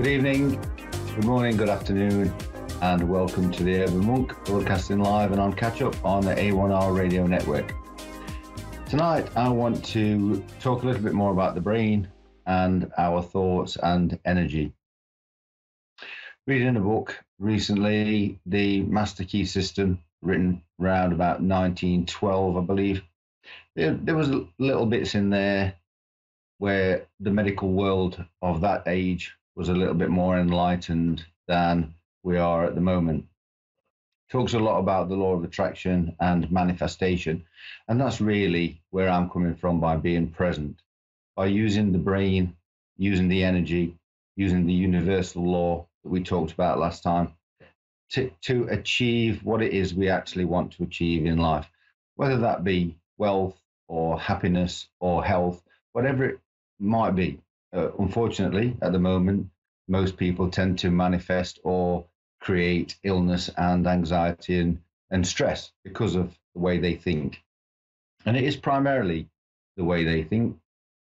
Good evening, good morning, good afternoon, and welcome to the Urban Monk, broadcasting live and on catch up on the A1R radio network. Tonight, I want to talk a little bit more about the brain and our thoughts and energy. Reading a book recently, The Master Key System, written around about 1912, I believe. There was little bits in there where the medical world of that age was a little bit more enlightened than we are at the moment. Talks a lot about the law of attraction and manifestation, and that's really where I'm coming from by being present, by using the brain, using the energy, using the universal law that we talked about last time to achieve what it is we actually want to achieve in life, whether that be wealth or happiness or health, whatever it might be. Unfortunately, at the moment, most people tend to manifest or create illness and anxiety and stress because of the way they think. And it is primarily the way they think,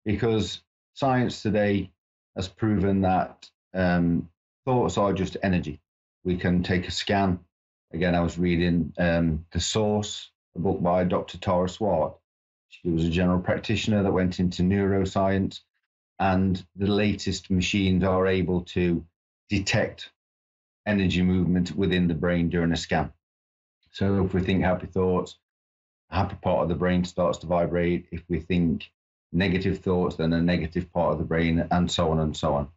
because science today has proven that thoughts are just energy. We can take a scan. Again, I was reading The Source, a book by Dr. Tara Swart. She was a general practitioner that went into neuroscience, and the latest machines are able to detect energy movement within the brain during a scan. So if we think happy thoughts, a happy part of the brain starts to vibrate. If we think negative thoughts, then a negative part of the brain, and so on and so on.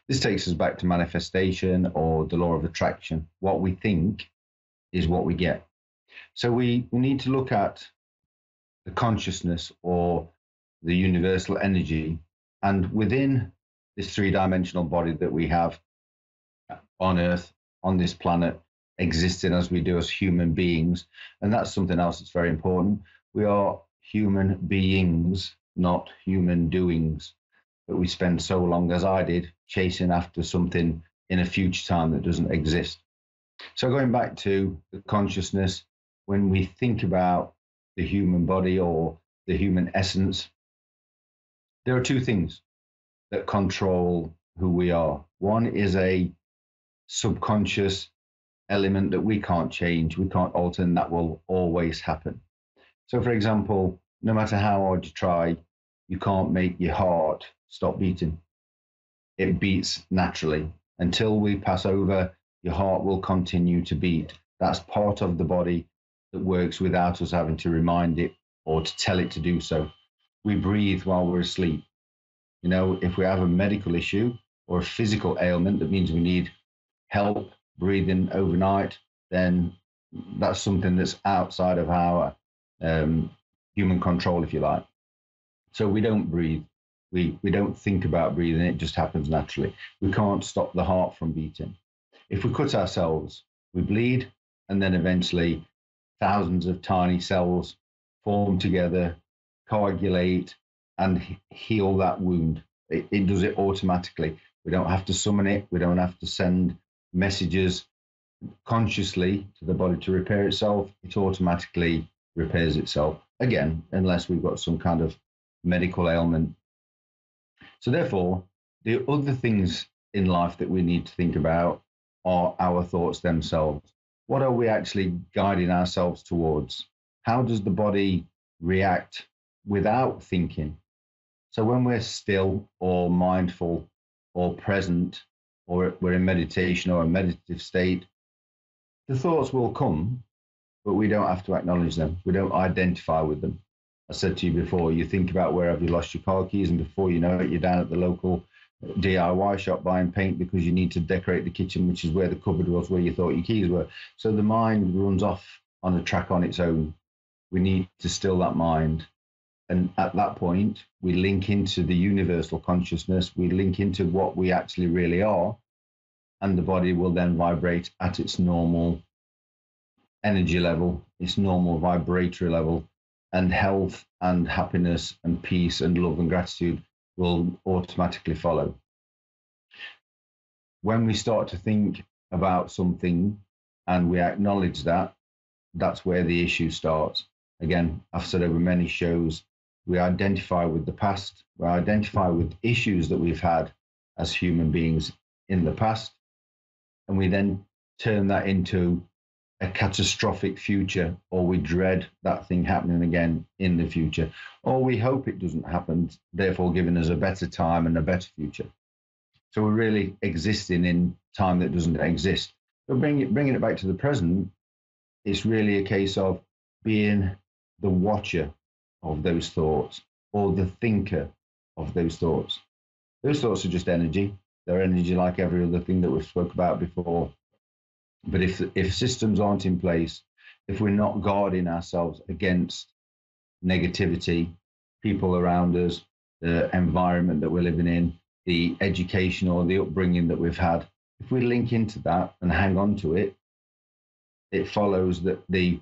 This takes us back to manifestation or the law of attraction. What we think is what we get. So we need to look at the consciousness or the universal energy, and within this three-dimensional body that we have on Earth, on this planet, existing as we do as human beings. And that's something else that's very important. We are human beings, not human doings. But we spend so long, as I did, chasing after something in a future time that doesn't exist. So going back to the consciousness, when we think about the human body or the human essence, there are two things that control who we are. One is a subconscious element that we can't change, we can't alter, and that will always happen. So, for example, no matter how hard you try, you can't make your heart stop beating. It beats naturally. Until we pass over, your heart will continue to beat. That's part of the body that works without us having to remind it or to tell it to do so. We breathe while we're asleep. You know, if we have a medical issue or a physical ailment that means we need help breathing overnight, then that's something that's outside of our human control, if you like. So we don't breathe. We don't think about breathing. It just happens naturally. We can't stop the heart from beating. If we cut ourselves, we bleed, and then eventually thousands of tiny cells form together, coagulate, and heal that wound. It does it automatically. We don't have to summon it. We don't have to send messages consciously to the body to repair itself. It automatically repairs itself, again, unless we've got some kind of medical ailment. So therefore, the other things in life that we need to think about are our thoughts themselves. What are we actually guiding ourselves towards? How does the body react without thinking? So when we're still or mindful or present, or we're in meditation or a meditative state, the thoughts will come, but we don't have to acknowledge them. We don't identify with them. I said to you before, you think about where have you lost your car keys, and before you know it, you're down at the local DIY shop buying paint because you need to decorate the kitchen, which is where the cupboard was where you thought your keys were. So the mind runs off on a track on its own. We need to still that mind. And at that point, we link into the universal consciousness, we link into what we actually really are, and the body will then vibrate at its normal energy level, its normal vibratory level, and health and happiness and peace and love and gratitude will automatically follow. When we start to think about something and we acknowledge that, that's where the issue starts. Again, I've said over many shows, we identify with the past, we identify with issues that we've had as human beings in the past, and we then turn that into a catastrophic future, or we dread that thing happening again in the future, or we hope it doesn't happen, therefore giving us a better time and a better future. So we're really existing in time that doesn't exist. But bringing it back to the present, it's really a case of being the watcher of those thoughts, or the thinker of those thoughts. Those thoughts are just energy. They're energy like every other thing that we've spoke about before. But if systems aren't in place, if we're not guarding ourselves against negativity, people around us, the environment that we're living in, the education or the upbringing that we've had, if we link into that and hang on to it, it follows that the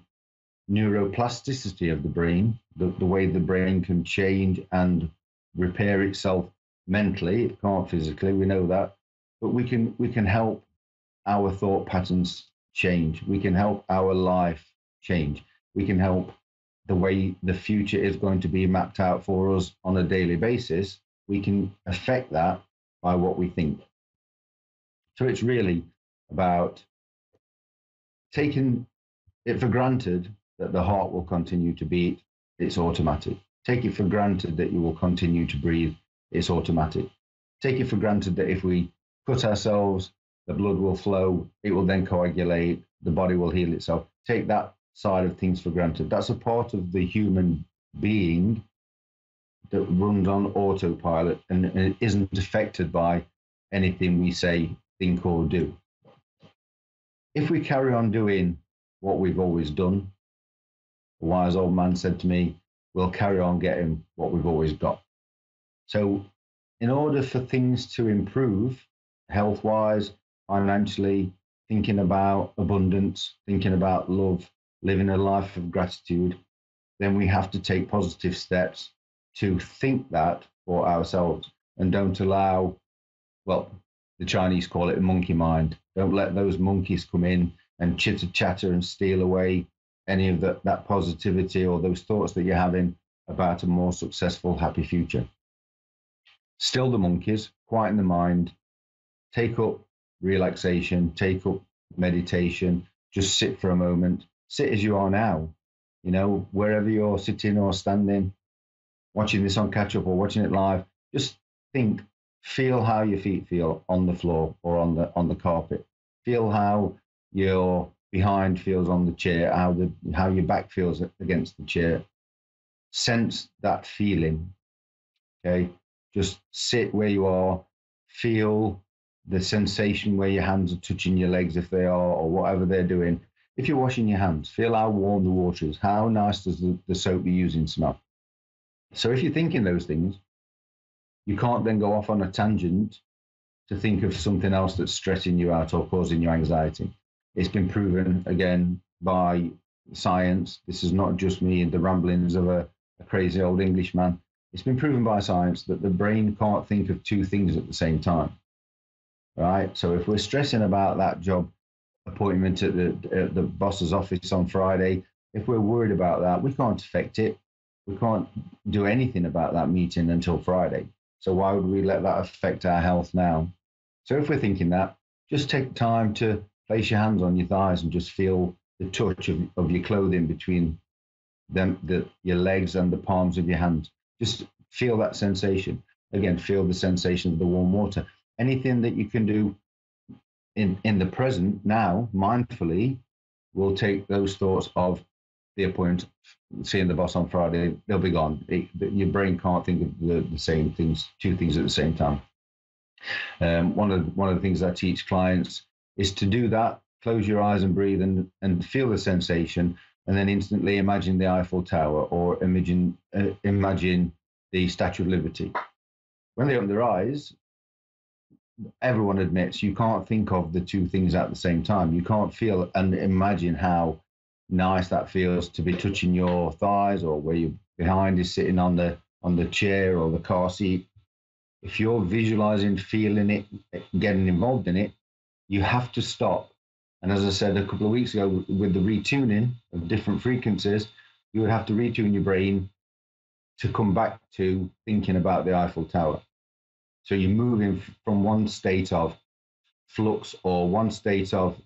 neuroplasticity of the brain, the way the brain can change and repair itself mentally, it can't physically, we know that, but we can help our thought patterns change. We can help our life change. We can help the way the future is going to be mapped out for us on a daily basis. We can affect that by what we think. So it's really about taking it for granted that the heart will continue to beat. It's automatic. Take it for granted that you will continue to breathe. It's automatic. Take it for granted that if we cut ourselves, the blood will flow, it will then coagulate, the body will heal itself. Take that side of things for granted. That's a part of the human being that runs on autopilot and isn't affected by anything we say, think, or do. If we carry on doing what we've always done, a wise old man said to me, we'll carry on getting what we've always got. So in order for things to improve health-wise, financially, thinking about abundance, thinking about love, living a life of gratitude, then we have to take positive steps to think that for ourselves, and don't allow, well, the Chinese call it a monkey mind. Don't let those monkeys come in and chitter chatter and steal away any of that positivity or those thoughts that you're having about a more successful, happy future. Still the monkeys, quieten the mind, take up relaxation, take up meditation, just sit for a moment, sit as you are now, wherever you're sitting or standing, watching this on catch up or watching it live, just think, feel how your feet feel on the floor or on the carpet, feel how your behind feels on the chair, how your back feels against the chair, sense that feeling. Okay, just sit where you are, feel the sensation where your hands are touching your legs if they are, or whatever they're doing. If you're washing your hands, feel how warm the water is. How nice does the soap you're using smell? So if you're thinking those things, you can't then go off on a tangent to think of something else that's stressing you out or causing you anxiety. It's been proven, again, by science. This is not just me and the ramblings of a crazy old Englishman. It's been proven by science that the brain can't think of two things at the same time. Right? So if we're stressing about that job appointment at the boss's office on Friday, if we're worried about that, we can't affect it. We can't do anything about that meeting until Friday. So why would we let that affect our health now? So if we're thinking that, just take time to place your hands on your thighs and just feel the touch of your clothing between your legs and the palms of your hands. Just feel that sensation. Again, feel the sensation of the warm water. Anything that you can do in the present now, mindfully, will take those thoughts of the appointment, seeing the boss on Friday, they'll be gone. Your brain can't think of the same things, two things at the same time. One of the things I teach clients is to do that. Close your eyes and breathe and feel the sensation, and then instantly imagine the Eiffel Tower or imagine the Statue of Liberty. When they open their eyes, everyone admits you can't think of the two things at the same time. You can't feel and imagine how nice that feels to be touching your thighs or where your behind is sitting on the chair or the car seat. If you're visualizing, feeling it, getting involved in it, you have to stop. And as I said a couple of weeks ago, with the retuning of different frequencies, you would have to retune your brain to come back to thinking about the Eiffel Tower. So you're moving from one state of flux or one state of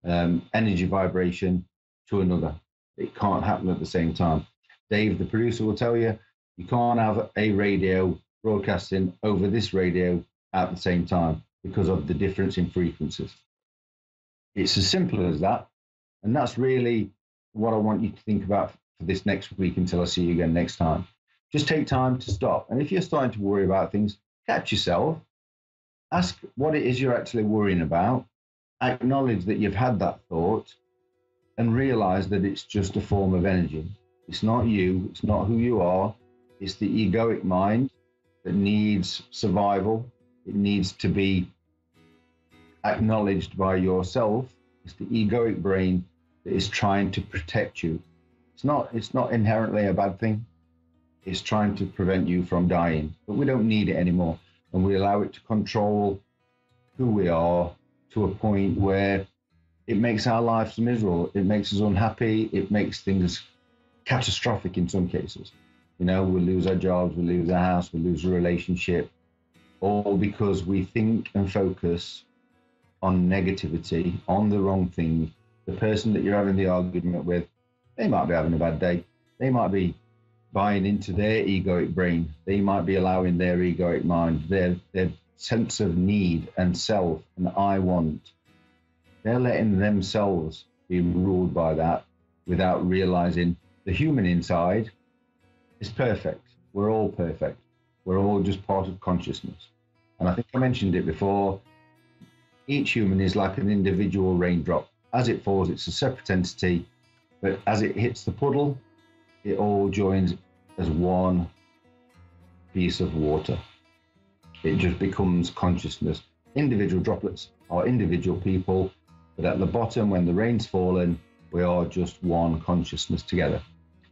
energy vibration to another. It can't happen at the same time. Dave, the producer, will tell you, you can't have a radio broadcasting over this radio at the same time because of the difference in frequencies. It's as simple as that. And that's really what I want you to think about for this next week until I see you again next time. Just take time to stop. And if you're starting to worry about things, catch yourself. Ask what it is you're actually worrying about. Acknowledge that you've had that thought and realize that it's just a form of energy. It's not you. It's not who you are. It's the egoic mind that needs survival. It needs to be acknowledged by yourself. It's the egoic brain that is trying to protect you. It's not inherently a bad thing. It's trying to prevent you from dying, but we don't need it anymore. And we allow it to control who we are to a point where it makes our lives miserable. It makes us unhappy. It makes things catastrophic in some cases. You know, we lose our jobs, we lose our house, we lose a relationship, all because we think and focus on negativity, on the wrong thing. The person that you're having the argument with, they might be having a bad day. They might be buying into their egoic brain. They might be allowing their egoic mind, their sense of need and self and I want. They're letting themselves be ruled by that without realizing the human inside is perfect. We're all perfect. We're all just part of consciousness. And I think I mentioned it before. Each human is like an individual raindrop. As it falls, it's a separate entity, but as it hits the puddle, it all joins as one piece of water. It just becomes consciousness. Individual droplets are individual people, but at the bottom, when the rain's fallen, we are just one consciousness together.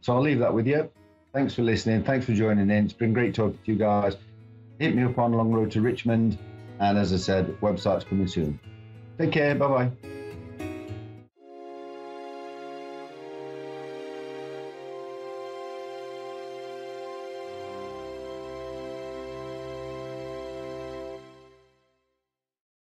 So I'll leave that with you. Thanks for listening. Thanks for joining in. It's been great talking to you guys. Hit me up on Long Road to Richmond. And as I said, website's coming soon. Take care. Bye-bye.